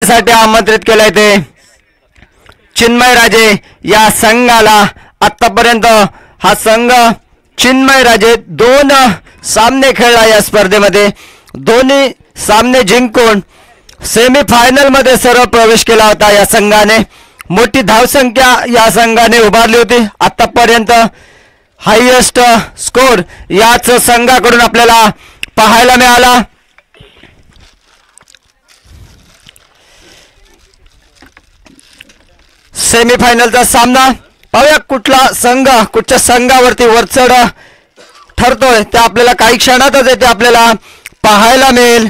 खेळण्यासाठी आमंत्रित केलंय ते चिन्मय राजे या संघाला. आतापर्यंत हा संघ चिन्मय राजे 2 सामने खेळला या स्पर्धेमध्ये. दोन्ही सामने जिंकून सेमीफायनल मध्ये सर्व प्रवेश केला होता या संघाने. मोठी धावसंख्या या संघाने उभारली होती. आतापर्यंत हायएस्ट स्कोर याच संघाकडून आपल्याला पाहायला मिळाला. सेमीफायनलचा सामना पाहूया कुठच्या संघावरती वरचढ ठरतोय ते आपल्याला काही क्षणातच येते आपल्याला पाहायला मिळेल.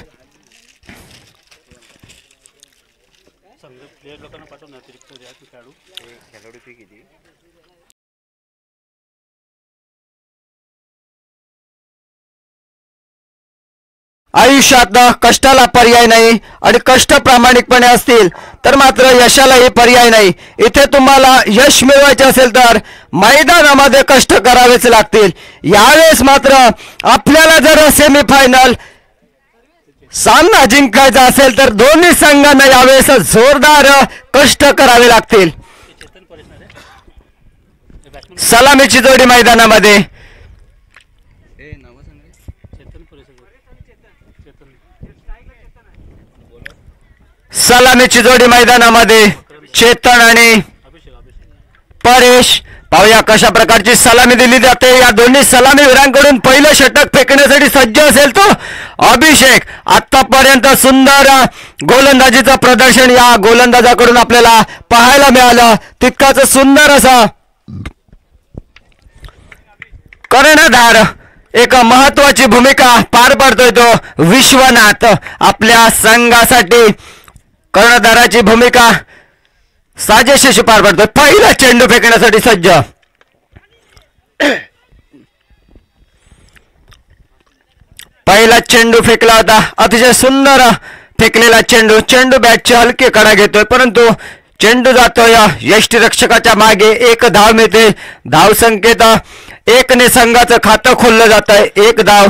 आयुष्यात कष्टाला पर्याय नाही आणि कष्ट प्रामाणिकपणे असतील तर मात्र यशालाही पर्याय नाही. इथे तुम्हाला यश मिळवायचे असेल तर मैदानामध्ये कष्ट करावेच लागतील. यावेळेस मात्र आपल्याला जर सेमीफायनल सामना जिंकायचा असेल तर दोन्ही संघांना यावेळेस जोरदार कष्ट करावे लागतील. सलामीची जोडी मैदानामध्ये. सलामीची जोडी मैदानामध्ये चेतन आणि परेश. पाहूया कशा प्रकारची सलामी दिली जाते. या दोन्ही सलामीवीरांकडून पहिलं षटक फेकण्यासाठी सज्ज असेल तो अभिषेक. आतापर्यंत सुंदर गोलंदाजीचं प्रदर्शन या गोलंदाजाकडून आपल्याला पाहायला मिळालं. तितकाच सुंदर असं कर्णधार एक महत्वाची भूमिका पार पाडतोय तो विश्वनाथ. आपल्या संघासाठी कर्णधाराची भूमिका साजेशी पार पाडतोय. पहिला चेंडू फेकण्यासाठी सज्ज. पहिला चेंडू फेकला होता. अतिशय सुंदर फेकलेला चेंडू. चेंडू बॅटची हलकी कडा घेतोय परंतु चेंडू जातोय यष्टीरक्षकाच्या मागे. 1 धाव मिळते. धाव संख्येत 1 ने संघाचं खातं खोललं जात आहे. 1 धाव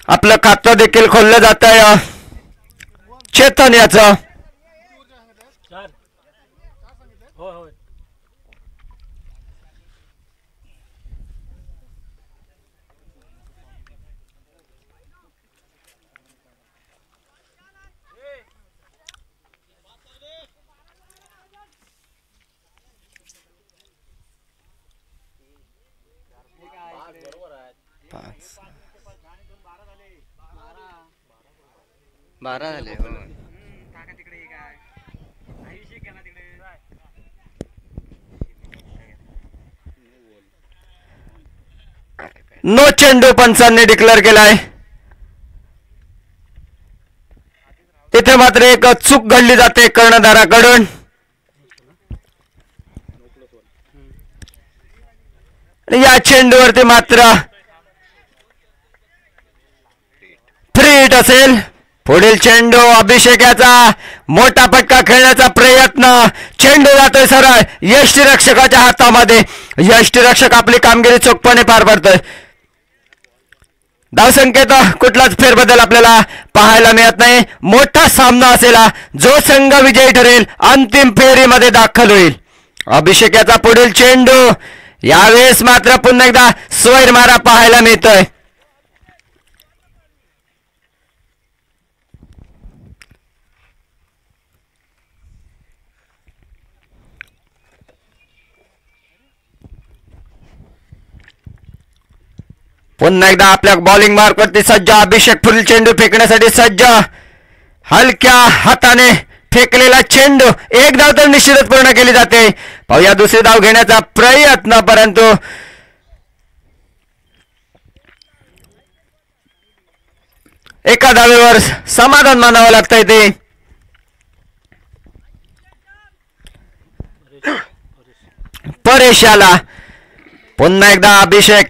आपलं खातं देखील खोललं जात आहे चेतन याचं. बारा झाले. नो चेंडू पंचांनी डिक्लेअर केलाय. इथे मात्र एक चूक घडली जाते कर्णधाराकडून. या चेंडूवरती मात्र फ्री हिट असेल. पुढील चेंडू अभिषेक याचा मोठा फटका खेळण्याचा प्रयत्न. चेंडू जातोय सरळ यष्टीरक्षकाच्या हातामध्ये. यष्टीरक्षक आपली कामगिरी चोखपणे पार पाडतोय. धावसंख्येत कुठलाच फेरबदल आपल्याला पाहायला मिळत नाही. मोठा सामना असेला. जो संघ विजयी ठरेल अंतिम फेरीमध्ये दाखल होईल. अभिषेक याचा पुढील चेंडू. यावेळेस मात्र पुन्हा एकदा स्वैर मारा पाहायला मिळतोय. पुन्हा एकदा आपल्या बॉलिंग मार्कवरती सज्ज. अभिषेक पुढील चेंडू फेकण्यासाठी सज्ज. हलक्या हाताने फेकलेला चेंडू. 1 धाव तर निश्चितच पूर्ण केली जाते. पाहूया दुसरी धाव घेण्याचा प्रयत्न परंतु एका धावेवर समाधान मानावं लागतंय ते. परेशाला पुन्हा एकदा अभिषेक.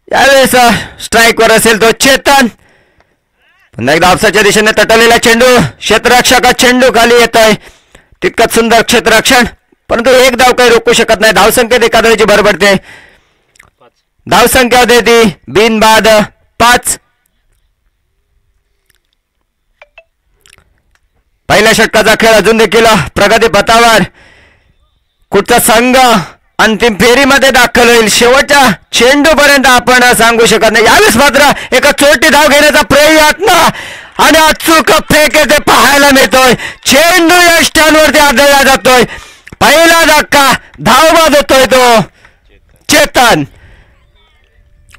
यावेळेस स्ट्राईकवर असेल तो चेतन. पुन्हा एकदा ऑफसाईडच्या दिशेने तटलेला चेंडू. क्षेत्ररक्षक चेंडू खाली येतोय. तितकंच सुंदर क्षेत्ररक्षण परंतु 1 धाव काही रोखू शकत नाही. धावसंख्येत एकादरीची भर पडते. धावसंख्या होते ती बिनबाद 5. पहिल्या षटकाचा खेळ अजून देखील प्रगती पथावर. कुठचा संघ अंतिम फेरीमध्ये दाखल होईल शेवटच्या चेंडू पर्यंत आपण सांगू शकत नाही. यावेळेस मात्र एका चोटी धाव घेण्याचा प्रयत्न आणि अचूक फेक ते पाहायला मिळतोय. चेंडू यष्टांवरती आदळला जातोय. पहिला धक्का धावबाद होतोय तो चेतन.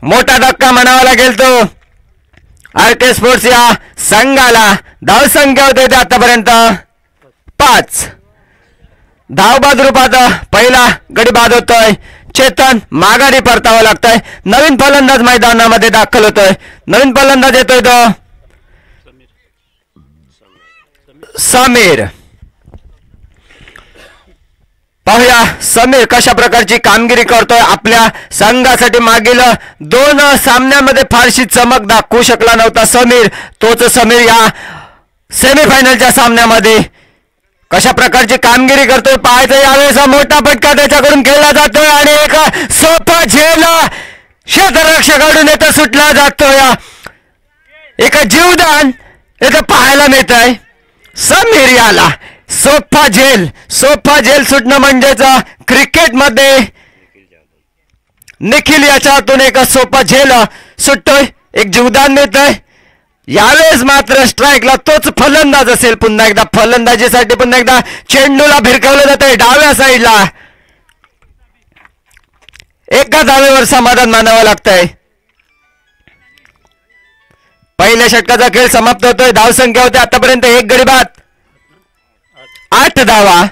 मोठा धक्का म्हणावा लागेल तो आरके स्पोर्ट्स या संघाला. धावसंख्या होते ते आतापर्यंत 5. धावबाद रूपात पहिला गडी बाद होतोय. चेतन माघारी परतावं लागतंय. नवीन फलंदाज मैदानामध्ये दाखल होतोय. नवीन फलंदाज येतोय तो समीर. पाहूया समीर कशा प्रकारची कामगिरी करतोय. आपल्या संघासाठी मागील 2 सामन्यांमध्ये फारशी चमक दाखवू शकला नव्हता समीर. तोच समीर या सेमीफायनलच्या सामन्यामध्ये कशा प्रकारची कामगिरी करतोय पाहायचं. यावेळेस मोठा फटका त्याच्याकडून खेळला जातोय आणि एक सोपा झेल क्षेत्ररक्षकाकडून येथे सुटला जातोय. एक जीवदान येथे पाहायला मिळत आहे. समीर याला सोपा झेल सुटणं म्हणजेच क्रिकेटमध्ये निखिल याच्या हातून एक सोपा झेल सुटतोय. एक जीवदान मिळतंय. यावेळेस मात्र स्ट्राईकला तोच फलंदाज असेल. पुन्हा एकदा फलंदाजीसाठी पुन्हा एकदा चेंडूला भिरकवलं जातंय डाव्या साईडला. एका धावेवर समाधान मानावं लागतंय. पहिल्या षटकाचा खेळ समाप्त होतोय. धावसंख्या होते आतापर्यंत 1 गडी बाद 8 धावा.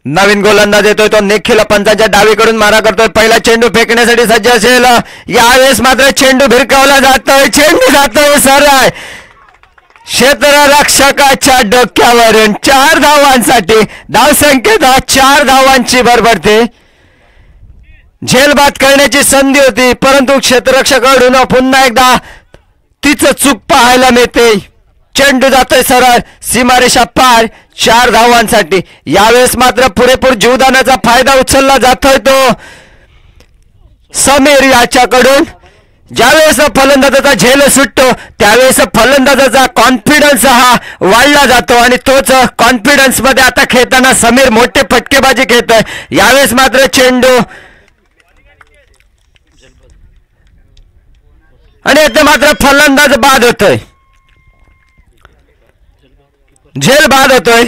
नवीन गोलंदाज येतोय तो निखिल. पंचाच्या डावीकडून मारा करतोय. पहिला चेंडू फेकण्यासाठी सज्ज असेल. यावेळेस मात्र चेंडू भिरकावला जातोय. चेंडू जातोय सरळ क्षेत्ररक्षकाच्या डोक्यावरून. 4 धावांसाठी धावसंख्येत 4 धावांची भरभरते. झेलबाद करण्याची संधी होती परंतु क्षेत्ररक्षकाकडून पुन्हा एकदा तीच चूक पाहायला मिळते. चेंडू जातोय सरळ सीमारेषा पार 4 धावांसाठी. यावेळेस मात्र पुरेपूर जीवदानाचा फायदा उचलला जातोय तो समीर याच्याकडून. ज्यावेळेस फलंदाजाचा झेल सुटतो त्यावेळेस फलंदाजाचा कॉन्फिडन्स हा वाढला जातो आणि तोच कॉन्फिडन्स मध्ये आता खेळताना समीर मोठे फटकेबाजी खेळतोय. यावेळेस मात्र चेंडू आणि आता मात्र फलंदाज बाद होतोय. झेल बाद होतोय.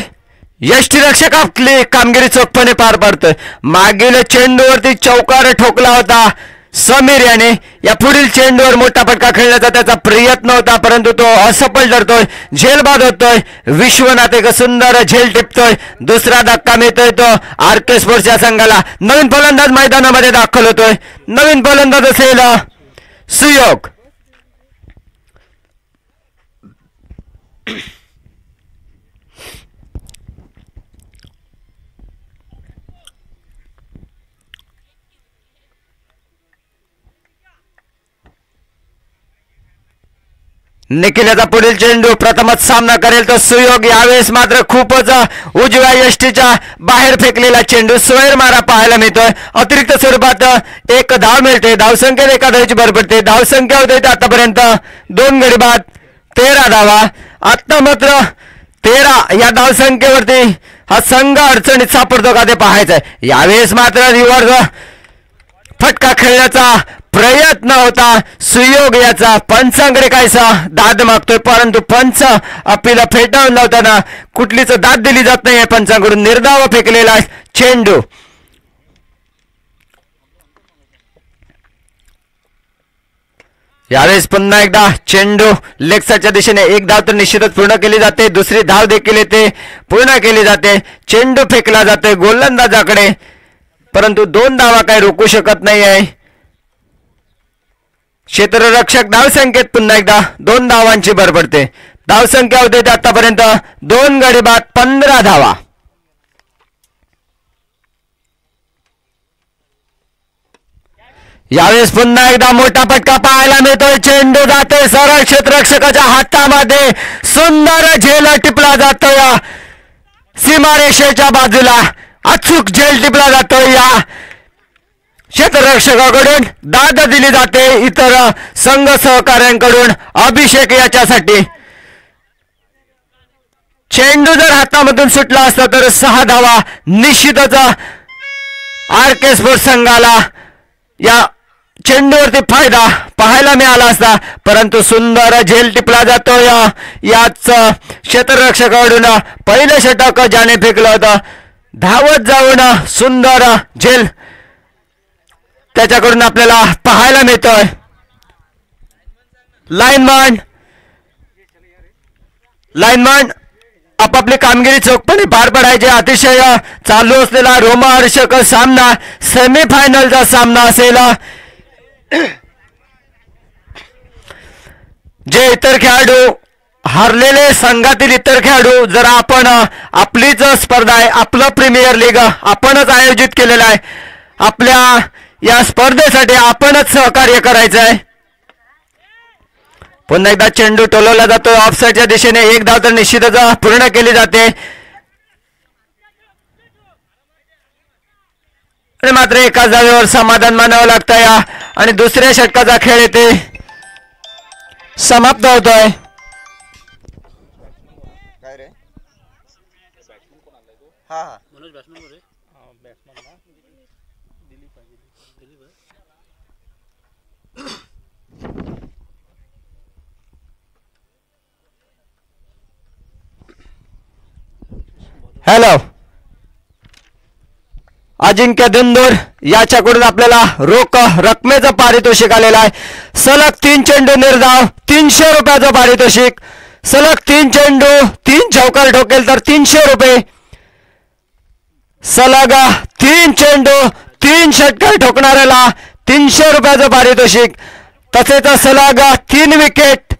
यष्टीरक्षक आपली कामगिरी चोखपणे पार पाडतोय. मागील चेंडूवरती चौकार ठोकला होता समीर याने. या पुढील चेंडूवर मोठा फटका खेळण्याचा त्याचा प्रयत्न होता परंतु तो असफल ठरतोय. झेल बाद होतोय. विश्वनाथ एक सुंदर झेल टिपतोय. दुसरा धक्का मिळतोय तो आरके स्पोर्ट्स या संघाला. नवीन फलंदाज मैदानामध्ये दाखल होतोय. नवीन फलंदाज असेल सुयोग. निखिल याचा पुढील चेंडू प्रथमच सामना करेल तो सुयोग. यावेळेस मात्र खूपच उजव्या यष्टीच्या बाहेर फेकलेला चेंडू स्वेर मारा पाहायला मिळतोय. अतिरिक्त स्वरूपात 1 धाव मिळते. धावसंख्येत 1 धावेची भर पडते. धावसंख्या होते आतापर्यंत 2 गडी बाद 13 धावा. आता मात्र 13 या धावसंख्येवरती हा संघ अडचणीत सापडतो का ते पाहायचंय. यावेळेस मात्र रिव्हर्स फटका खेळण्याचा प्रयत्न होता सुयोग याचा. पंचांकडे कायसा दाद मागतोय परंतु पंच अपील फेटाळून लावताना कुठलीच दाद दिली जात नाही. पंचांकडून निर्धाव फेकलेला चेंडू. यावेळेस पुन्हा एकदा चेंडू लेगच्या दिशेने. 1 धाव तर निश्चितच पूर्ण केली जाते. दुसरी धाव देखील येते पूर्ण केली जाते. चेंडू फेकला जातोय गोलंदाजाकडे परंतु 2 धावा काही रोखू शकत नाही आहे. क्षेत्ररक्षक. धावसंख्येत पुन्हा एकदा 2 धावांची भर पडते. धावसंख्या होते आतापर्यंत 2 गडी बाद 15 धावा. यावेळेस पुन्हा एकदा मोठा फटका पाहायला मिळतोय. चेंडू जातोय सरळ क्षेत्ररक्षकाच्या हातामध्ये, सुंदर झेल टिपला जातोय सीमारेषेच्या बाजूला. अचूक झेल टिपला जातोय या क्षेत्ररक्षकाकडून. दाद दिली जाते इतर संघ सहकाऱ्यांकडून अभिषेक याच्यासाठी. चेंडू जर हातामधून सुटला असता तर 6 धावा निश्चितच RK स्पोर्ट्स संघाला या चेंडूवरती फायदा पाहायला मिळाला असता. परंतु सुंदर झेल टिपला जातो याच क्षेत्ररक्षकाकडून. पहिले षटक ज्याने फेकलं होतं, धावत जाऊन सुंदर झेल त्याच्याकडून आपल्याला पाहायला मिळतोय. लाईनमन आपापली कामगिरी चोखपणे पार पडायचे. अतिशय चालू असलेला रोमहर्षक सामना, सेमीफायनलचा सामना असेल. जे इतर खेळाडू हरलेले, संघातील इतर खेळाडू, जर आपण आपलीच स्पर्धा आहे, आपलं प्रीमियर लीग आपणच आयोजित केलेलं आहे, आपल्या या स्पर्धेसाठी आपणच सहकार्य करायचं आहे. पुन्हा एकदा चेंडू टोलवला जातो ऑफसाईडच्या दिशेने. एक धाव तर निश्चितच पूर्ण केली जाते. आणि मात्र एकाच धावेवर समाधान मानावं लागतं या आणि दुसऱ्या षटकाचा खेळ येथे समाप्त होतोय. हॅलो, अजिंक्य धुंदूर याच्याकडून आपल्याला रोख रकमेचं पारितोषिक आलेलं आहे. सलग 3 चेंडू निर्धाव 300 रुपयाचं पारितोषिक. सलग 3 चेंडू 3 चौकार ठोकेल तर 300 रुपये. सलग 3 चेंडू 3 षटकार ठोकणाऱ्याला 300 रुपयाचं पारितोषिक. तसेच सलग 3 विकेट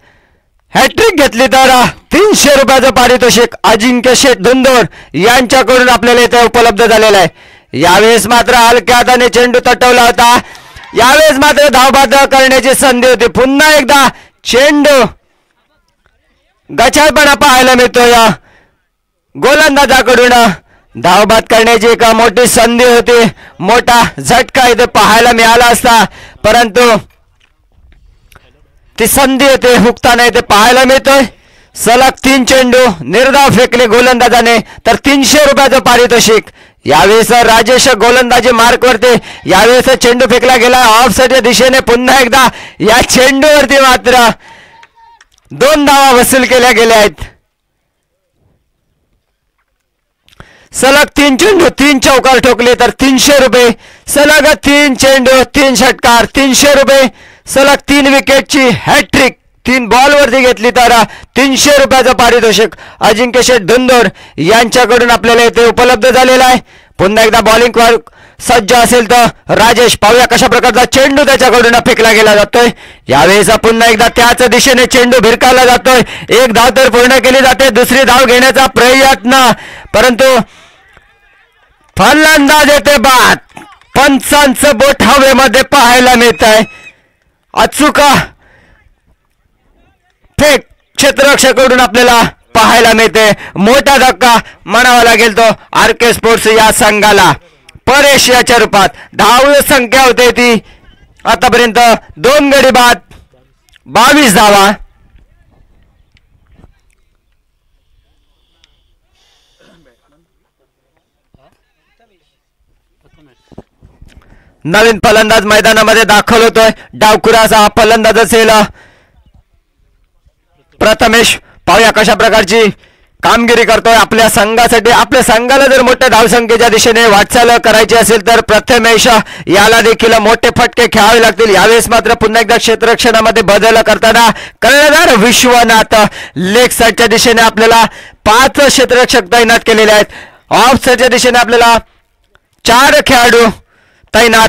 हॅट्रिक घेतली तर 300 रुपयाचं पारितोषिक अजिंक्य शेठ धुंदूर यांच्याकडून आपल्याला इथे उपलब्ध झालेलं आहे. यावेळेस मात्र हलक्या हाताने चेंडू तटवला होता. यावेळेस मात्र धावबाद करण्याची संधी होती. पुन्हा एकदा चेंडू गचाळपणा पाहायला मिळतो या गोलंदाजाकडून. धावबाद करण्याची एक मोठी संधी होती, मोठा झटका इथे पाहायला मिळाला असता, परंतु ती संधी होते हुकताना इथे पाहायला मिळतोय. सलग 3 चेंडू निर्धाव फेकले गोलंदाजाने तर 300 रुपयाचं पारितोषिक. यावेळेस राजेश गोलंदाजी मार्क वरती. यावेळेस चेंडू फेकला गेला ऑफ साईडच्या दिशेने. पुन्हा एकदा या चेंडूवरती मात्र 2 धावा वसूल केल्या गेल्या आहेत. सलग 3 चेंडू 3 चौकार ठोकले तर 300 रुपये. सलग 3 चेंडू 3 षटकार 300 रुपये. सलग 3 विकेटची हॅट्रिक 3 बॉलवरती घेतली तर 300 रुपयाचं पारितोषिक अजिंक्य शेठ धुंदूर यांच्याकडून आपल्याला इथे उपलब्ध झालेला आहे. पुन्हा एकदा बॉलिंग सज्ज असेल तर राजेश, पाहूया कशा प्रकारचा चेंडू त्याच्याकडून फेकला गेला जातोय. यावेळेस पुन्हा एकदा त्याच दिशेने चेंडू भिरकावला जातोय. एक धाव तर पूर्ण केली जाते. दुसरी धाव घेण्याचा प्रयत्न, परंतु फलंदाज येते बाद. पंचांचं बोट हवेमध्ये पाहायला मिळत आहे. अचूक फेक क्षेत्ररक्षकाकडून आपल्याला पाहायला मिळते. मोठा धक्का म्हणावा लागेल तो RK स्पोर्ट्स या संघाला. परेश याच्या रूपात धाव संख्या होते ती आतापर्यंत 2 गडी बाद 22 धावा. नवीन फलंदाज मैदानामध्ये दाखल होतोय. डावखुराचा हा फलंदाज असेल प्रथमेश. पाहूया कशा प्रकारची कामगिरी करतोय आपल्या संघासाठी. आपल्या संघाला जर मोठ्या धावसंख्येच्या दिशेने वाटचाल करायची असेल तर प्रथमेश याला देखील मोठे फटके खेळावे लागतील. यावेळेस मात्र पुन्हा एकदा क्षेत्ररक्षणामध्ये बदल करताना कर्णधार विश्वनाथ लेग साईडच्या दिशेने आपल्याला 5 क्षेत्ररक्षक तैनात केलेले आहेत. ऑफ साईडच्या दिशेने आपल्याला 4 खेळाडू तैनात.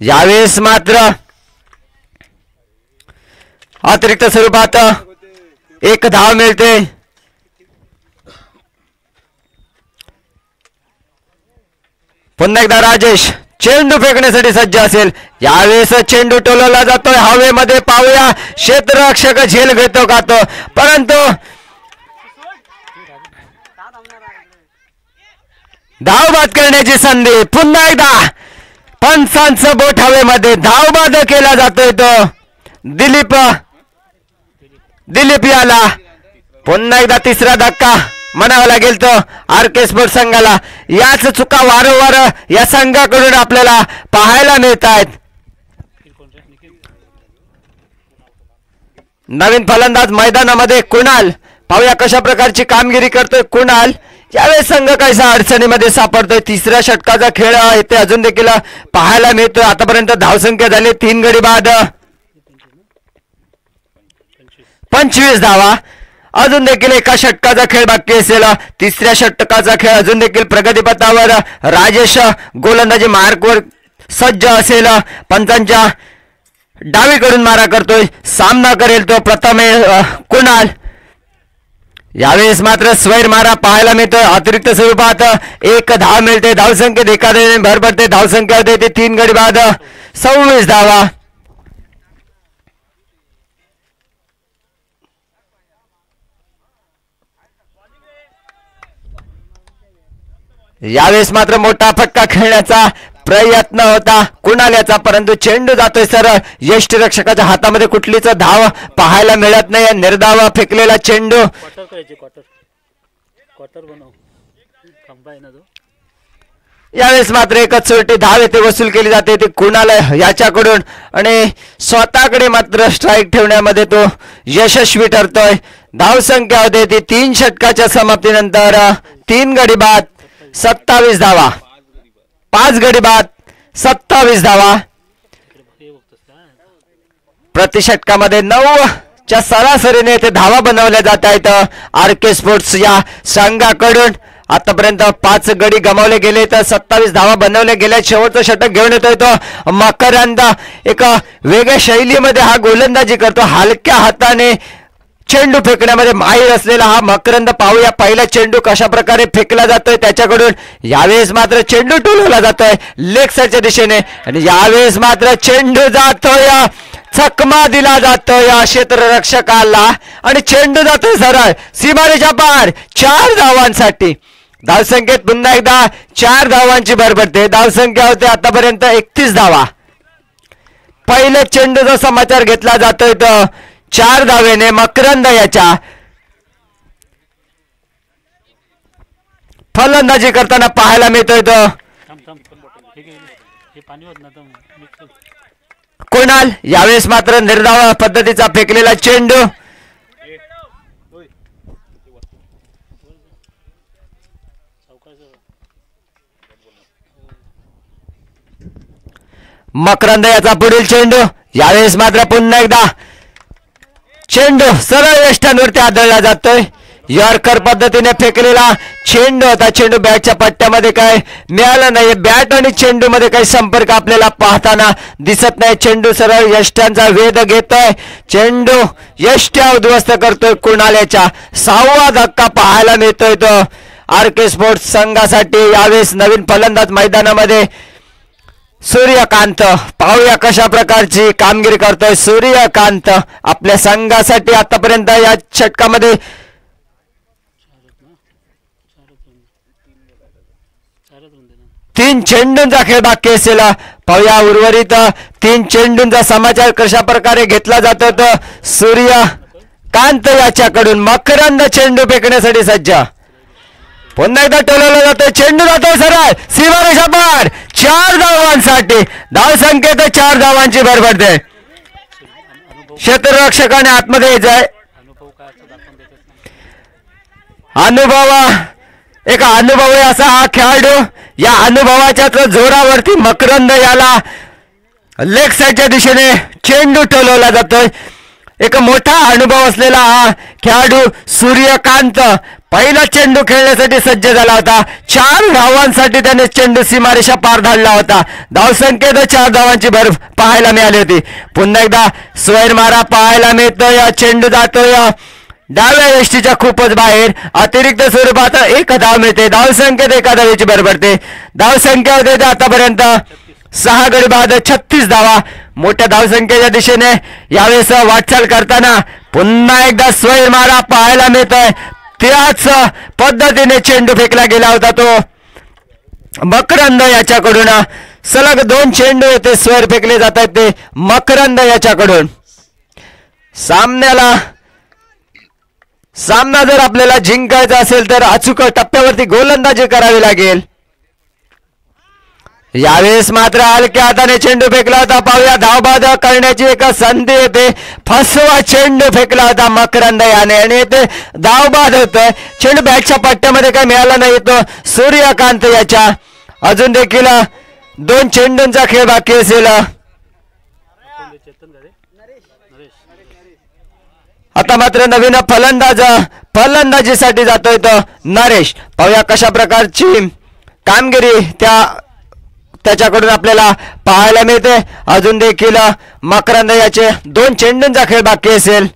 यावेळेस मात्र अतिरिक्त स्वरूपात 1 धाव मिळते. पुन्हा एकदा राजेश चेंडू फेकण्यासाठी सज्ज असेल. यावेळेस चेंडू टोलवला जातोय हवेमध्ये. पाहूया क्षेत्ररक्षक झेल घेतो का तो, परंतु धावबाद करण्याची संधी. पुन्हा एकदा पंचांचं बोट हवेमध्ये. धावबाद केला जातोय तो दिलीप याला. पुन्हा एकदा तिसरा धक्का म्हणावा लागेल तो आरके स्पोर्ट्स संघाला. याच चुका वारंवार या संघाकडून आपल्याला पाहायला मिळत आहेत. नवीन फलंदाज मैदानामध्ये कुणाल. पाहूया कशा प्रकारची कामगिरी करतोय कुणाल. यावेळेस संघ काहीसा अडचणीमध्ये सापडतोय. तिसऱ्या षटकाचा खेळ येथे अजून देखील पाहायला मिळतोय. आतापर्यंत धावसंख्या झाली 3 गडी बाद 25 धावा. अजून देखील एका षटकाचा खेळ बाकी असेल. तिसऱ्या षटकाचा खेळ अजून देखील प्रगतीपथावर. राजेश गोलंदाजी मार्कवर सज्ज असेल. पंचांच्या डावीकडून मारा करतोय. सामना करेल तो प्रथम कुणाल. यावेळेस मात्र स्वैर मारा पाहायला मिळतोय. अतिरिक्त स्वरूपात 1 धाव मिळते. धावसंख्येत एखाद्याने भर पडते. धावसंख्या होते 3 गडी बाद 26 धावा. यावेळेस मात्र मोठा फटका खेळण्याचा प्रयत्न होता कुणाल्याचा, परंतु चेंडू जातोय सरळ. यष्टीरक्षकाच्या हातामध्ये कुठलीच धाव पाहायला मिळत नाही. निर्धाव फेकलेला चेंडू. यावेळेस मात्र एकच सोटी धाव येथे वसूल केली जाते ती कुणाल याच्याकडून आणि स्वतःकडे मात्र स्ट्राईक ठेवण्यामध्ये तो यशस्वी ठरतोय. धावसंख्या होते ती 3 षटकाच्या समाप्तीनंतर 3 गडी बाद 27 धावा. 5 गडी बाद 27 धावा. प्रति षटकामध्ये 9च्या सरासरीने येथे धावा बनवल्या जात आहेत आरके स्पोर्ट्स या संघाकडून. आतापर्यंत 5 गडी गमावले गेले तर 27 धावा बनवल्या गेल्या. शेवटचं षटक घेऊन येतोय तो मकरंद. एका वेगळ्या शैलीमध्ये हा गोलंदाजी करतो. हलक्या हाताने चेंडू फेकण्यामध्ये माहीर असलेला हा मकरंद. पाहूया पहिला चेंडू कशा प्रकारे फेकला जातोय त्याच्याकडून. यावेळेस मात्र चेंडू टोलवला जातोय लेग साईडच्या दिशेने आणि यावेळेस मात्र चेंडू जातोय. चकमा दिला जातोय क्षेत्ररक्षकाला आणि चेंडू जातोय सरळ सीमारेषा पार 4 धावांसाठी. धावसंख्येत पुन्हा एकदा 4 धावांची भर पडते. धावसंख्या होते आतापर्यंत 31 धावा. पहिले चेंडूचा समाचार घेतला जातोय तो 4 धावेने मकरंद याच्या फलंदाजी करताना पाहायला मिळतोय तो कुणाल. यावेळेस मात्र निर्धाव पद्धतीचा फेकलेला चेंडू. मकरंद याचा पुढील चेंडू. यावेळेस मात्र पुन्हा एकदा चेंडू सरळ यष्टांवरती आदळला जातोय. यॉर्कर पद्धतीने फेकलेला चेंडू होता. चेंडू बॅटच्या पट्ट्यामध्ये काय मिळालं नाही. बॅट आणि चेंडू मध्ये काही संपर्क आपल्याला पाहताना दिसत नाही. चेंडू सरळ यष्ट्यांचा वेध घेतोय. चेंडू यष्ट्या उद्ध्वस्त करतोय कुणाल्याच्या. 6वा धक्का पाहायला मिळतोय तो आरके स्पोर्ट्स संघासाठी. यावेळेस नवीन फलंदाज मैदानामध्ये सूर्यकांत. पाहूया कशा प्रकारची कामगिरी करतोय सूर्यकांत आपल्या संघासाठी. आतापर्यंत या षटकामध्ये 3 चेंडूंचा खेळ बाकी असेल. पाहूया उर्वरित 3 चेंडूंचा समाचार कशा प्रकारे घेतला जातो तो सूर्यकांत याच्याकडून. मकरंद चेंडू फेकण्यासाठी सज्ज. पुन्हा एकदा टोलवला जातोय. चेंडू जातोय सरळ सीमारेषा पार 4 धावांसाठी. धावसंख्येत 4 धावांची भर पडते. क्षेत्ररक्षकाने आतमध्ये यायचंय. एका अनुभवी असा हा खेळाडू. या अनुभवाच्या जोरावरती मकरंद याला लेग साईडच्या दिशेने चेंडू टोलवला जातोय. एक मोठा अनुभव असलेला हा खेळाडू सूर्यकांत पहिला चेंडू खेळण्यासाठी सज्ज झाला होता. 4 धावांसाठी त्याने चेंडू सीमारेषा पार धाडला होता. धावसंख्येत 4 धावांची भर पाहायला मिळाली होती. पुन्हा एकदा स्वैर मारा पाहायला मिळतोय. चेंडू जातोय डाव्या यष्टीच्या खूपच बाहेर. अतिरिक्त स्वरूपात 1 धाव मिळते. धावसंख्येत 1 धावेची भर पडते. धावसंख्या होते आतापर्यंत 6 गडी बाद 36 धावा मोठ्या धावसंख्येच्या दिशेने यावेळेस वाटचाल करताना पुन्हा एकदा स्वैर मारा पाहायला मिळतोय. त्याच पद्धतीने चेंडू फेकला गेला होता तो मकरंद याच्याकडून. सलग 2 चेंडू येथे स्वैर फेकले जात आहेत ते मकरंद याच्याकडून. सामना जर आपल्याला जिंकायचा असेल तर अचूक टप्प्यावरती गोलंदाजी करावी लागेल. यावेळेस मात्र हलक्या हाताने चेंडू फेकला होता. पाहूया धावबाद करण्याची एक संधी येते. फसवा चेंडू फेकला होता मकरंद याने आणि ते धावबाद होतोय. चेंडू बॅटच्या पट्ट्यामध्ये काही मिळाला नाही तो सूर्यकांत याच्या. अजून देखील 2 चेंडूंचा खेळ बाकी असेल. आता मात्र नवीन फलंदाजीसाठी जातोय तो नरेश. पाहूया कशा प्रकारची कामगिरी त्याच्याकडून आपल्याला पाहायला मिळते. अजून देखील मकरंद याचे 2 चेंडूंचा खेळ बाकी असेल.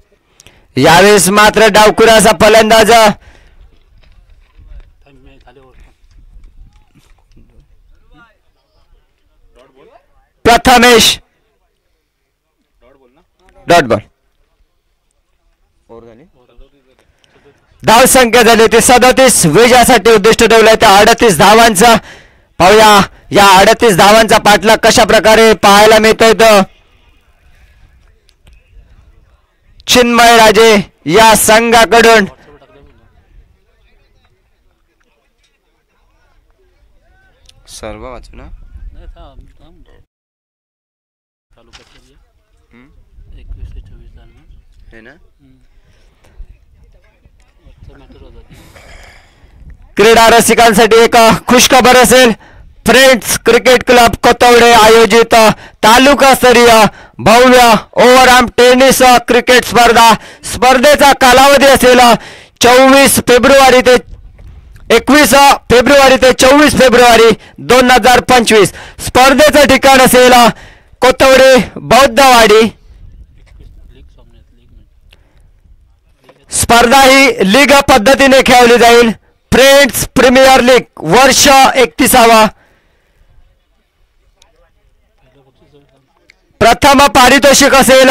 यावेळेस मात्र डावखुरा असा फलंदाज प्रथमेश डॉट बॉल. धाव संख्या झाली ती 37. विजयासाठी उद्दिष्ट ठेवलंय त्या 38 धावांचा. पाहूया या 38 धावांचा पाठलाग कशा प्रकारे पाहायला मिळतोय. चिन्मय राजे या संघाकडून सर्व वाचू ना क्रीडा रसिकांसाठी एक खुशखबर असेल. फ्रेंड्स क्रिकेट क्लब कोथवडे आयोजित तालुकास्तरीय भव्य ओव्हरआर्म टेनिस क्रिकेट स्पर्धेचा कालावधी असेल 24 फेब्रुवारी ते 21 फेब्रुवारी ते 24 फेब्रुवारी 2025. स्पर्धेचं ठिकाण असेल कोथवडे बौद्धवाडी. स्पर्धा ही लीग पद्धतीने खेळली जाईल. फ्रेंड्स प्रीमियर लीग वर्ष 31वा. प्रथम पारितोषिक असेल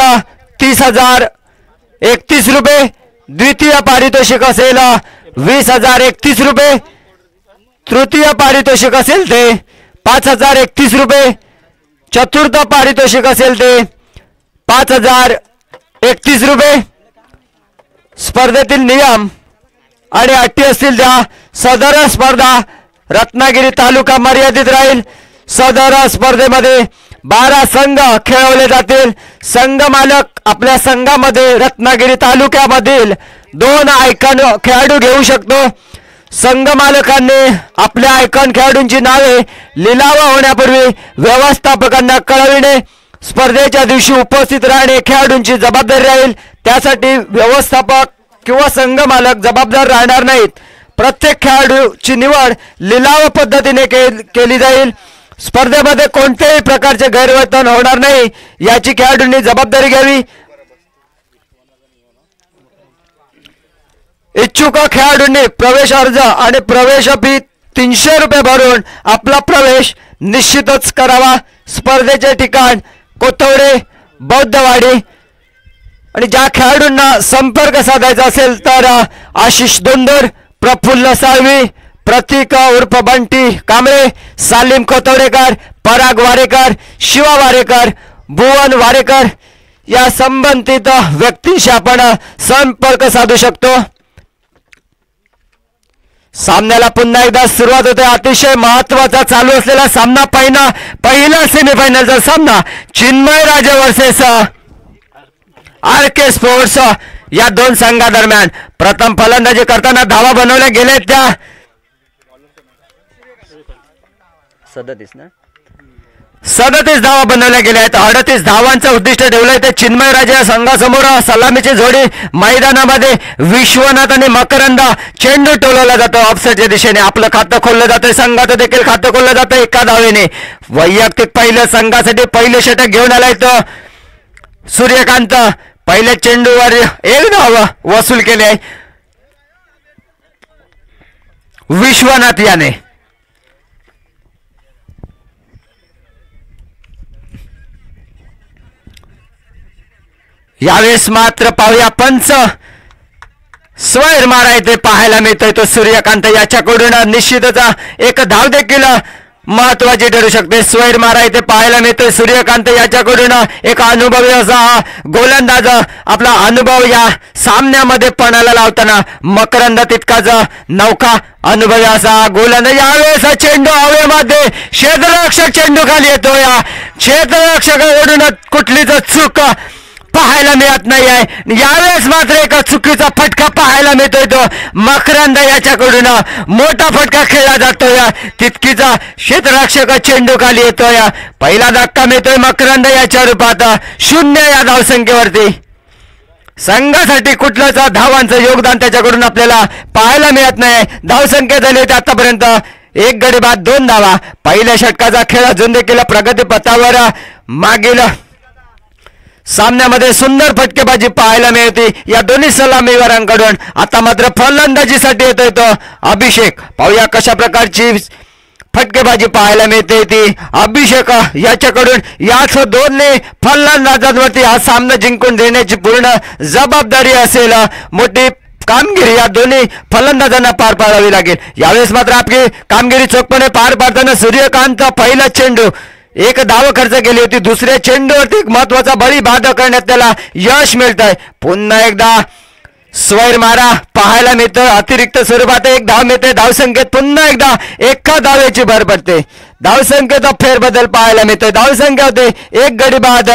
30,031 रुपये. द्वितीय पारितोषिक असेल 20,031 रुपये. तृतीय पारितोषिक असेल ते 5,031 रुपये. चतुर्थ पारितोषिक असेल ते 5,031 रुपये. स्पर्धेतील नियम आणि अटी असतील त्या सदर स्पर्धा रत्नागिरी तालुका मर्यादित राहील. सदर स्पर्धेमध्ये 12 संघ खेळवले जातील. संघ मालक आपल्या संघामध्ये रत्नागिरी तालुक्यामधील 2 आयकॉन खेळाडू घेऊ शकतो. संघ मालकांनी आपल्या आयकॉन खेळाडूंची नावे लिलाव होण्यापूर्वी व्यवस्थापकांना कळविणे. स्पर्धेच्या दिवशी उपस्थित राहणे खेळाडूंची जबाबदारी राहील. त्यासाठी व्यवस्थापक किंवा संघ मालक जबाबदार राहणार नाहीत. प्रत्येक खेळाडूची निवड लिलाव पद्धतीने केली जाईल. स्पर्धेमध्ये कोणत्याही प्रकारचे गैरवर्तन होणार नाही याची खेळाडूंनी जबाबदारी घ्यावी. इच्छुक खेळाडूंनी प्रवेश अर्ज आणि प्रवेश फी 300 रुपये भरून आपला प्रवेश निश्चितच करावा. स्पर्धेचे ठिकाण कोथवडे बौद्धवाडी. आणि ज्या खेळाडूंना संपर्क साधायचा असेल तर आशिष दोंदर, प्रफुल्ल साळवी, प्रतीक उर्फ बंटी कांबळे, सालीम कोथवडेकर, पराग वारेकर, शिवा वारेकर, भुवन वारेकर या संबंधित व्यक्तींशी आपण संपर्क साधू शकतो. सामन्याला पुन्हा एकदा सुरुवात होते. अतिशय महत्वाचा चालू असलेला सामना पहिला सेमीफायनलचा सामना चिन्मय राजे वर्सेस RK स्पोर्ट्स या 2 संघादरम्यान. प्रथम फलंदाजी करताना धावा बनवल्या गेल्या त्या 37 धावा बनवल्या गेल्या आहेत. 38 धावांचं उद्दिष्ट ठेवलंय ते चिन्मय राजे या संघासमोर. सलामीची जोडी मैदानामध्ये विश्वनाथ आणि मकरंद. चेंडू टोलवला जातो ऑफसाईडच्या दिशेने. आपलं खातं खोललं जातं. संघाचं देखील खातं खोललं जातं एका धावेने. वैयक्तिक पहिल्या संघासाठी पहिले षटक घेऊन आलाय तो सूर्यकांत. पहिल्या चेंडूवर 1 धाव वसूल केले आहे विश्वनाथ याने. यावेळेस मात्र पाहूया पंच स्वैर मारा इथे पाहायला मिळतोय तो सूर्यकांत याच्याकडून निश्चितच एक धाव देखील महत्वाची ठरू शकते. स्वैर मारा इथे पाहायला मिळतोय सूर्यकांत याच्याकडून एक अनुभवी असा गोलंदाज आपला अनुभव या सामन्यामध्ये पणाला लावताना मकरंद तितकाच नौका अनुभवी असा गोलंदाज. यावेळेस चेंडू हवेमध्ये क्षेत्ररक्षक चेंडू खाली येतो. या क्षेत्ररक्षकाकडून कुठलीच चूक पाहायला मिळत नाही आहे. यावेळेस मात्र एका चुकीचा फटका पाहायला मिळतोय तो मकरंद याच्याकडून मोठा फटका खेळला जातोय. तितकीच क्षेत्ररक्षक चेंडू खाली येतोय. पहिला धक्का मिळतोय मकरंद याच्या रूपात 0 या धावसंख्येवरती. संघासाठी कुठलंच धावांचं योगदान त्याच्याकडून आपल्याला पाहायला मिळत नाही. धावसंख्या झाली होती आतापर्यंत 1 गडी बाद 2 धावा. पहिल्या षटकाचा खेळ अजून देखील प्रगतीपथावर मागील सामन्यामध्ये सुंदर फटकेबाजी पाहायला मिळते या दोन्ही सलामीवीरांकडून. आता मात्र फलंदाजीसाठी येतोय तो अभिषेक. पाहूया कशा प्रकारची फटकेबाजी पाहायला मिळते ती अभिषेक याच्याकडून. याच दोन्ही फलंदाजांवरती हा सामना जिंकून देण्याची पूर्ण जबाबदारी असेल. मोठी कामगिरी या दोन्ही फलंदाजांना पार पाडावी लागेल. यावेळेस मात्र आपली कामगिरी चोखपणे पार पाडताना सूर्यकांत पहिला चेंडू 1 धाव खर्च केली होती. दुसऱ्या चेंडूवरती एक महत्वाचा बळी बाद करण्यात त्याला यश मिळत आहे. पुन्हा एकदा स्वैर मारा पाहायला मिळतोय. अतिरिक्त स्वरूपात 1 धाव मिळते. धावसंख्येत पुन्हा एकदा एका धावेची भर पडते. धावसंख्येत फेरबदल पाहायला मिळतोय. धावसंख्या होते 1 गडी बाद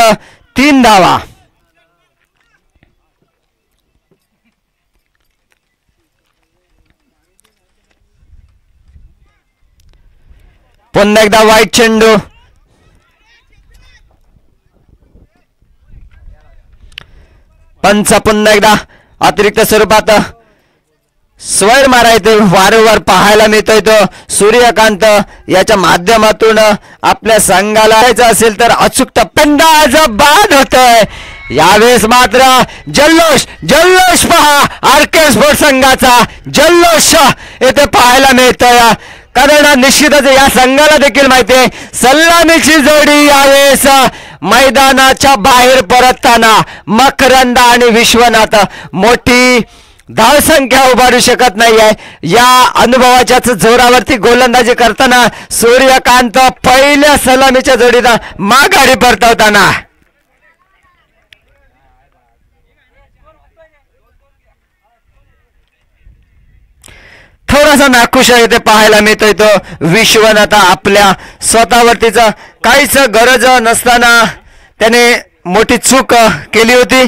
3 धावा. पुन्हा एकदा वाईट चेंडू. पंच पुन्हा एकदा अतिरिक्त स्वरूपात स्वैर मारा इथे वारंवार पाहायला मिळतोय तो सूर्यकांत याच्या माध्यमातून आपल्या संघाला यायचं असेल तर अचूक टप्प्यांदाज बाद होतोय. यावेळेस मात्र जल्लोष जल्लोष पहा आरके स्पोर्ट्स संघाचा जल्लोष येथे पाहायला मिळतोय. कारण निश्चितच या संघाला देखील माहिती आहे सलामीची जोडी यावेळेस मैदानाच्या बाहेर परतताना मकरंद आणि विश्वनाथ मोठी धावसंख्या उभारू शकत नाहीये. या अनुभवाच्याच जोरावरती गोलंदाजी करताना सूर्यकांत पहिल्या सलामीच्या जोडीला माघारी परतवताना थोडासा नाखुश इथे पाहायला मिळतोय तो विश्वनाथ. आपल्या स्वतःवरतीच काहीच गरज नसताना त्याने मोठी चूक केली होती.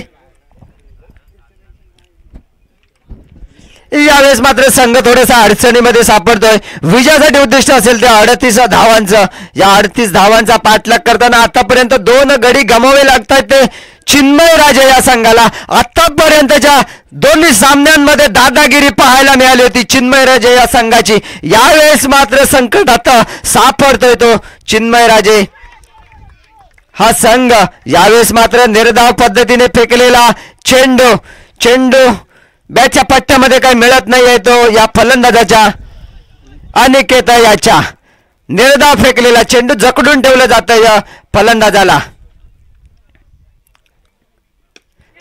यावेळेस मात्र संघ थोडासा अडचणीमध्ये सापडतोय. विजयासाठी उद्दिष्ट असेल ते 38 धावांचं. या 38 धावांचा पाठलाग करताना आतापर्यंत 2 गडी गमावे लागतात ते चिन्मय राजे या संघाला. आतापर्यंतच्या दोन्ही सामन्यांमध्ये दादागिरी पाहायला मिळाली होती चिन्मय राजे या संघाची. यावेळेस मात्र संकटात सापडतोय तो चिन्मय राजे हा संघ. यावेळेस मात्र निर्धाव पद्धतीने फेकलेला चेंडू बॅटच्या पट्ट्यामध्ये काही मिळत नाहीये तो या फलंदाजाच्या अनिकेत याच्या. निर्धाव फेकलेला चेंडू जकडून ठेवलं जातं या फलंदाजाला.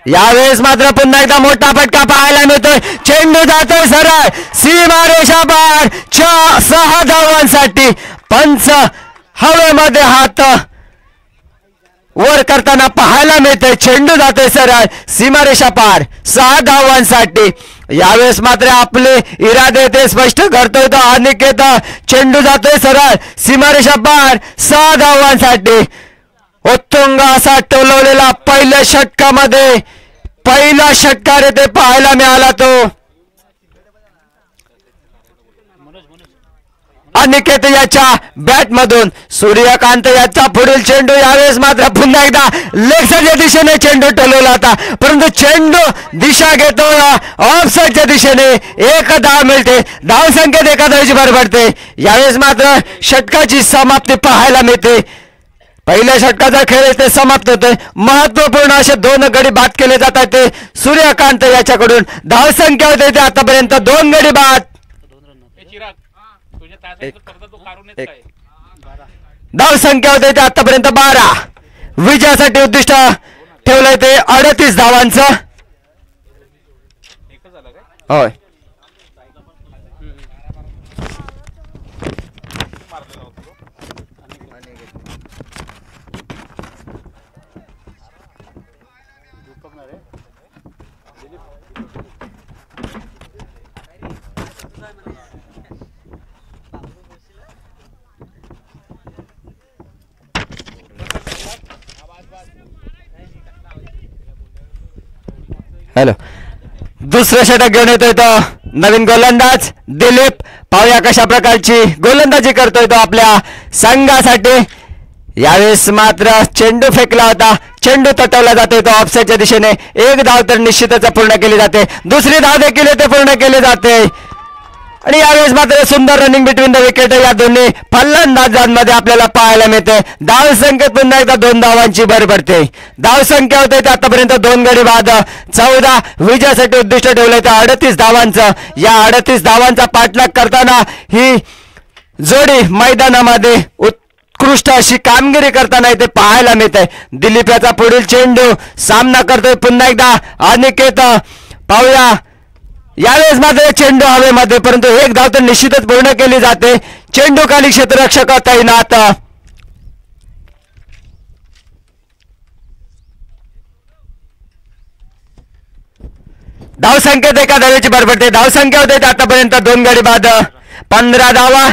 यावेळेस मात्र पुन्हा एकदा मोठा फटका पाहायला मिळतोय. चेंडू जातोय सरळ सीमारेषा पार 6 धावांसाठी. पंच हवेमध्ये हात वर करताना पाहायला मिळतोय. चेंडू जातोय सरळ सीमारेषा पार 6 धावांसाठी. यावेळेस मात्र आपले इरादे ते स्पष्ट करतोय तो अनिकेत. चेंडू जातोय सरळ सीमारेषा पार 6 धावांसाठी. उत्तुंग असा टोलवलेला पहिल्या षटकामध्ये पहिला षटकार येथे पाहायला मिळाला तो अनिकेत याच्या बॅट मधून. सूर्यकांत याचा पुढील चेंडू. यावेळेस मात्र पुन्हा एकदा लेगच्या दिशेने चेंडू टोलवला होता परंतु चेंडू दिशा घेतो ऑफसाईडच्या दिशेने. 1 धाव मिळते. धावसंख्येत 1 धावाची भर पडते. यावेळेस मात्र षटकाची समाप्ती पाहायला मिळते. पहिल्या षटकाचा खेळ ते समाप्त होतोय. महत्वपूर्ण असे 2 गडी बाद केले जातात ते सूर्यकांत याच्याकडून. धावसंख्या होते ते आतापर्यंत 2 गडी बाद. धावसंख्या होते ते आतापर्यंत 12. विजयासाठी उद्दिष्ट ठेवलंय ते 38 धावांचं. होय हॅलो. दुसरं षटक घेऊन येतोय तो नवीन गोलंदाज दिलीप. पाहूया कशा प्रकारची गोलंदाजी करतोय तो आपल्या संघासाठी. यावेळेस मात्र चेंडू फेकला होता, चेंडू तटवला जातोय तो ऑफसाईडच्या दिशेने. एक धाव तर निश्चितच पूर्ण केली जाते, दुसरी धाव देखील ते पूर्ण केली जाते. आणि यावेळेस मात्र सुंदर रनिंग बिटवीन द विकेट या दोन्ही फलंदाजांमध्ये आपल्याला पाहायला मिळते. धाव संख्येत पुन्हा एकदा 2 धावांची भर पडते. धाव संख्या होते आतापर्यंत 2 गडी बाद 14 विजयासाठी उद्दिष्ट ठेवलंय तर 38 धावांचं. या 38 धावांचा पाठलाग करताना ही जोडी मैदानामध्ये उत्कृष्ट अशी कामगिरी करताना इथे पाहायला मिळते. दिलीप याचा पुढील चेंडू सामना करतोय पुन्हा एकदा अनिकेत. पाहूया यावेळेस मात्र चेंडू हवेमध्ये, परंतु एक धाव तर निश्चितच पूर्ण केली जाते. चेंडू खाली क्षेत्ररक्षक तैनात. धाव संख्येत एका धावेची भर पडते. धाव संख्या होते आतापर्यंत 2 गडी बाद 15 धावा,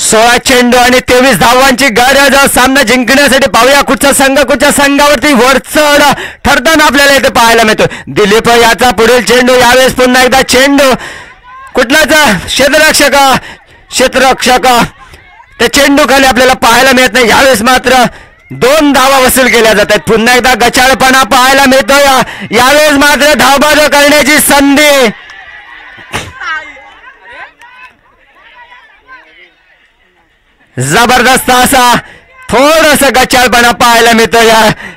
16 चेंडू आणि 23 धावांची गरज सामना जिंकण्यासाठी. पाहूया कुठचा संघ कुठच्या संघावरती वरचढ ठरताना आपल्याला इथे पाहायला मिळतो. दिलीप याचा पुढील चेंडू. यावेळेस पुन्हा एकदा चेंडू कुठलाच क्षेत्ररक्षक ते चेंडू खाली आपल्याला पाहायला मिळत नाही. यावेळेस मात्र 2 धावा वसूल केल्या जात आहेत. पुन्हा एकदा गचाळपणा पाहायला मिळतो. यावेळेस मात्र धावबाद करण्याची संधी. जबरदस्त असा थोडस गचाळपणा पाहायला मिळतो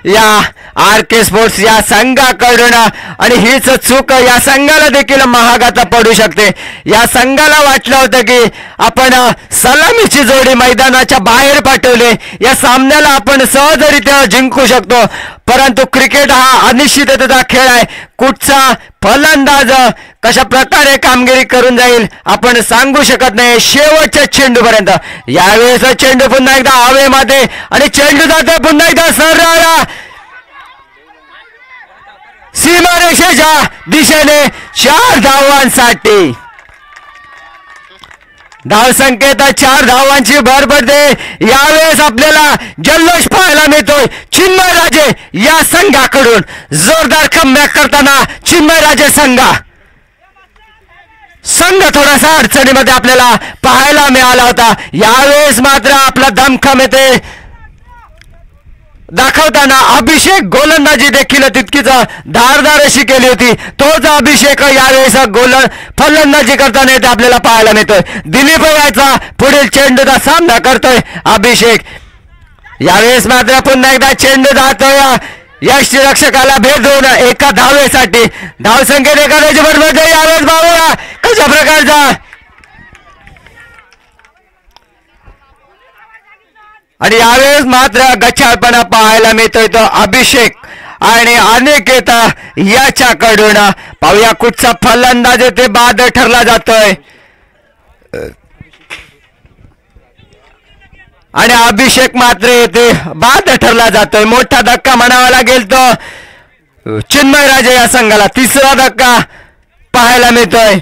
या RK स्पोर्ट्स या संघाकडून. आणि हीच चूक या संघाला देखील महागात पडू शकते. या संघाला वाटलं होतं की आपण सलामीची जोडी मैदानाच्या बाहेर पाठवली, या सामन्याला आपण सहजरित्या जिंकू शकतो. परंतु क्रिकेट हा अनिश्चिततेचा खेळ आहे. कुठचा फलंदाज कशा प्रकारे कामगिरी करून जाईल आपण सांगू शकत नाही शेवटच्या चेंडूपर्यंत. यावेळेस चेंडू पुन्हा एकदा हवेमध्ये आणि चेंडू जातो पुन्हा एकदा सरळ सीमारेषेच्या दिशेने 4 धावांसाठी. धाव संख्येत 4 धावांची भर पडते. यावेळेस आपल्याला जल्लोष पाहायला मिळतोय चिन्मय राजे या संघाकडून. जोरदार कमबॅक करताना चिन्मय राजे संघ थोडासा अडचणीमध्ये आपल्याला पाहायला मिळाला होता. यावेळेस मात्र आपला दमखम येते दाखवताना अभिषेक गोलंदाजी देखील तितकीच धारदार अशी केली होती. तोच अभिषेक यावेळेस फलंदाजी करताना येते आपल्याला पाहायला मिळतोय. दिलीप याचा पुढील चेंडूचा सामना करतोय अभिषेक. यावेळेस मात्र पुन्हा एकदा चेंडू जातोय यष्टीरक्षकाला भेट देऊन एका धावेसाठी. धाव संख्येत एका धावेची भर पडते. यावेळेस पाहूया कशा प्रकारचा आणि यावेळेस मात्र गचाळपणा पाहायला मिळतोय तो अभिषेक आणि अनिकेत याच्याकडून. पाहूया कुठचा फलंदाज ते बाद ठरला जातोय आणि अभिषेक मात्र येथे बाद ठरला जातोय. मोठा धक्का म्हणावा लागेल तो चिन्मय राजे या संघाला. 3रा धक्का पाहायला मिळतोय.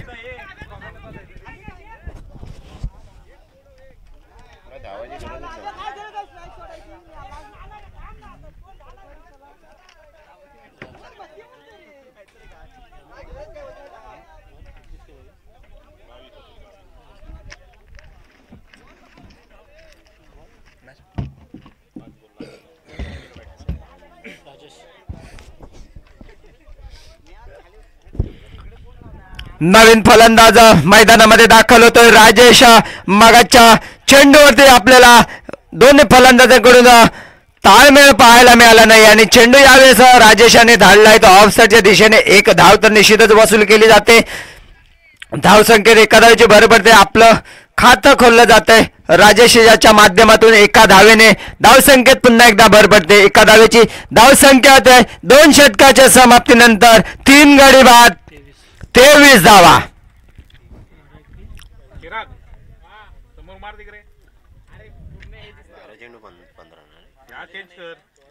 नवीन फलंदाज मैदानामध्ये दाखल होतोय राजेश. मगाच्या चेंडूवरती आपल्याला दोन्ही फलंदाजांकडून ताळमेळ पाहायला मिळाला नाही आणि चेंडू यावेळेस राजेशाने धाडलाय तो ऑफसाईडच्या दिशेने. 1 धाव तर निश्चितच वसूल केली जाते. धाव संख्येत एका धावेची भर पडते. आपलं खातं खोललं जातंय राजेश याच्या माध्यमातून एका धावेने धावसंख्येत पुन्हा एकदा भर पडते. एका धावेची धावसंख्या होते 2 षटकाच्या समाप्तीनंतर 3 गडी बाद 23 धावा.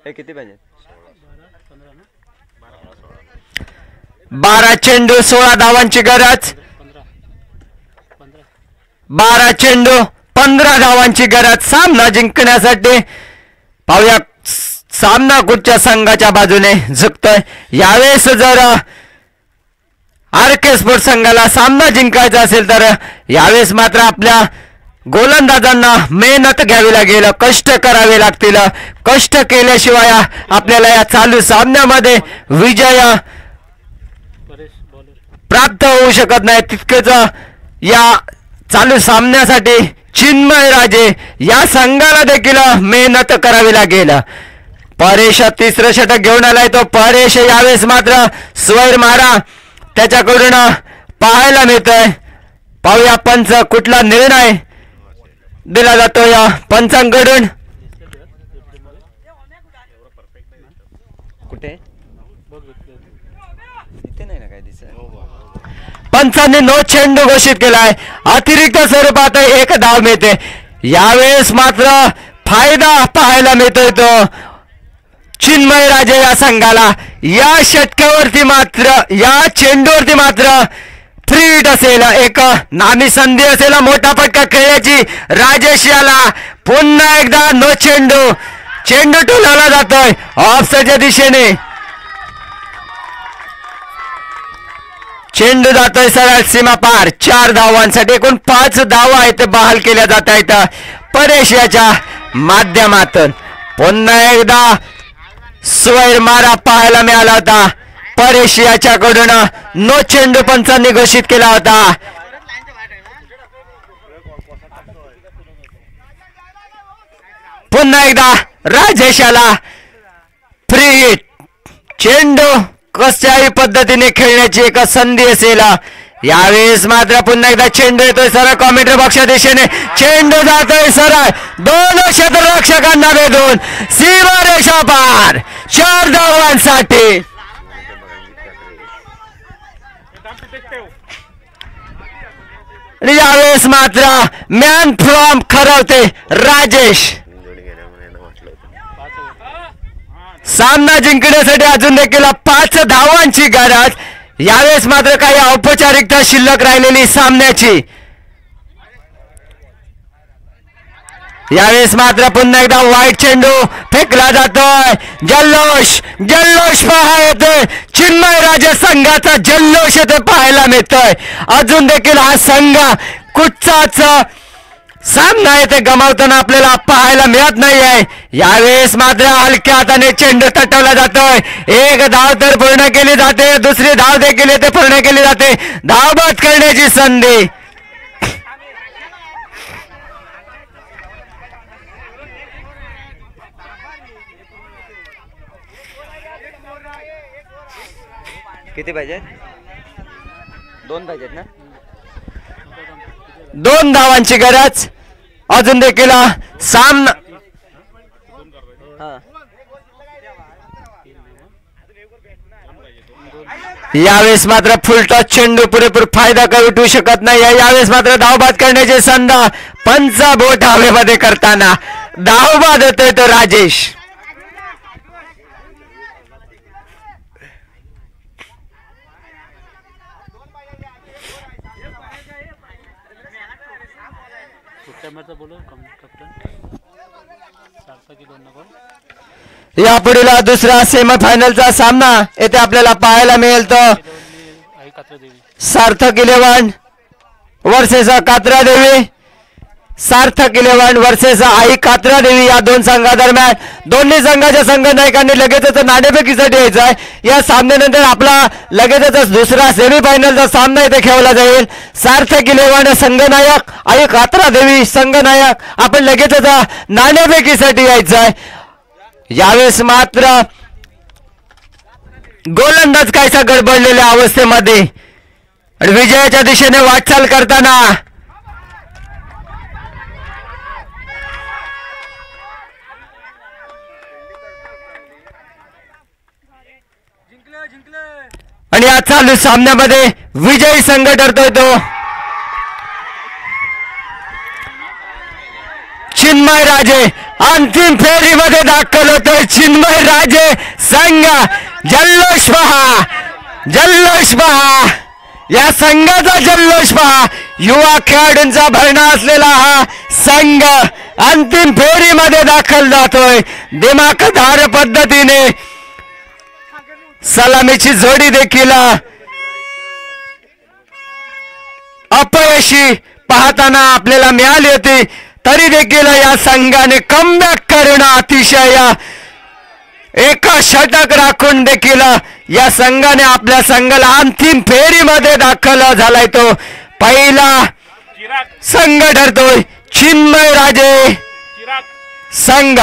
किती पाहिजे? 12 चेंडू 16 धावांची गरज. 12 चेंडू 15 धावांची गरज सामना जिंकण्यासाठी. पाहूया सामना कुठच्या संघाच्या बाजूने झुकतोय. यावेळेस जर RK स्पोर्ट्स संघाला सामना जिंकायचा असेल तर यावेळेस मात्र आपल्या गोलंदाजांना मेहनत घ्यावी लागेल, कष्ट करावे लागतील. कष्ट केल्याशिवाय आपल्याला या चालू सामन्यामध्ये विजय प्राप्त होऊ शकत नाही. तितकेच या चालू सामन्यासाठी चिन्मय राजे या संघाला देखील मेहनत करावी लागेल. परेश तिसरं षटक घेऊन आलाय. तो परेश यावेळेस मात्र स्वैर मारा त्याच्याकडून पाहायला मिळतोय. पाहूया पंच कुठला निर्णय दिला जातो या पंचांकडून. कुठे इथे नाही ना काय दिसत. पंचांनी नो चेंडू घोषित केलाय. अतिरिक्त स्वरूपात 1 धाव मिळते. यावेळेस मात्र फायदा पाहायला मिळतोय तो चिन्मय राजे या संघाला. या षटकावरती मात्र या चेंडूवरती मात्र फ्री हिट असेल, एक नामी संधी असेल मोठा फटका खेळण्याची. राजेश याला पुन्हा एकदा नो चेंडू. चेंडू टोलावला जातोय ऑफसाईडच्या दिशेने. चेंडू जातोय सरळ सीमा पार. 4 धावांसाठी एकूण 5 धावा आहेत बहाल केल्या जात आहेत परेश याच्या माध्यमातून. पुन्हा एकदा स्वैर मारा पाहायला मिळाला होता. परेश याच्याकडून नो चेंडू पंचांनी घोषित केला होता. पुन्हा एकदा राजेश याला फ्री हिट. चेंडू कशाही पद्धतीने खेळण्याची एक संधी असेल. यावेळेस मात्र पुन्हा एकदा चेंडू येतोय सरळ कॉमेंट्री बॉक्सच्या दिशेने. चेंडू जातोय सरळ 2 क्षेत्ररक्षकांना भेदून सीमारेषा पार. 4 धावांसाठी. यावेळेस मात्र मॅन फ्रॉम खरवते राजेश. सामना जिंकण्यासाठी अजून देखील 5 धावांची गरज. यावेळेस मात्र काही औपचारिकता शिल्लक राहिलेली सामन्याची. यावेळेस मात्र पुन्हा एकदा वाईट चेंडू फेकला जातोय. जल्लोष जल्लोष पहा येतोय. चिन्मय राजे संघाचा जल्लोष येथे पाहायला मिळतोय. अजून देखील हा संघ कुठचाच सामना येथे गमावताना आपल्याला पाहायला मिळत नाहीये. यावेळेस मात्र हलक्या हाताने चेंडू तटवला जातोय. 1 धाव तर पूर्ण केली जाते. दुसरी धाव देखील येथे पूर्ण केली जाते. धावबाद करण्याची संधी. किती पाहिजे? 2 पाहिजेत ना. 2 धावांची गरज. अजून देखील सामना. यावेळेस मात्र फुल टॉस चेंडू पुरेपूर फायदा करू शकत नाही. यावेळेस मात्र धावबाद करण्याची संधी. पंच बोट हवेमध्ये करताना धावबाद होतोय तो राजेश. यापुढील दुसरा सेमीफायनलचा सामना येथे आपल्याला पाहायला मिळेल तो सार्थक 11 वर्सेस कात्रा देवी. सार्थक 11 वर्सेस आई कात्रा देवी या 2 संघादरम्यान दोन्ही संघाच्या संघनायकांनी लगेचच नाणेफेकीसाठी यायचं आहे. या सामन्यानंतर आपला लगेचच दुसरा सेमीफायनलचा सामना इथे खेळवला जाईल. सार्थक 11 संघनायक, आई कात्रा देवी संघनायक. आपण लगेचच नाणेफेकीसाठी यायचं आहे. यावेळेस मात्र गोलंदाज कायसा गडबडलेल्या अवस्थेमध्ये विजयाच्या दिशेने वाटचाल करताना आणि या चालू सामन्यामध्ये विजयी संघ ठरतोय तो चिन्मय राजे. अंतिम फेरीमध्ये दाखल होतोय चिन्मय राजे संघ. जल्लोष पहा, जल्लोष पहा, या संघाचा जल्लोष पहा. युवा खेळाडूंचा भरणा असलेला हा संघ अंतिम फेरीमध्ये दाखल जातोय दिमाखदार पद्धतीने. सलामीची जोडी देखील अपयशी पाहताना आपल्याला मिळाली होती, तरी देखील या संघाने कमबॅक करणं अतिशय एका षटक राखून देखील या संघाने आपल्या संघाला अंतिम फेरीमध्ये दाखल झालाय. तो पहिला संघ ठरतोय चिन्मय राजे संघ.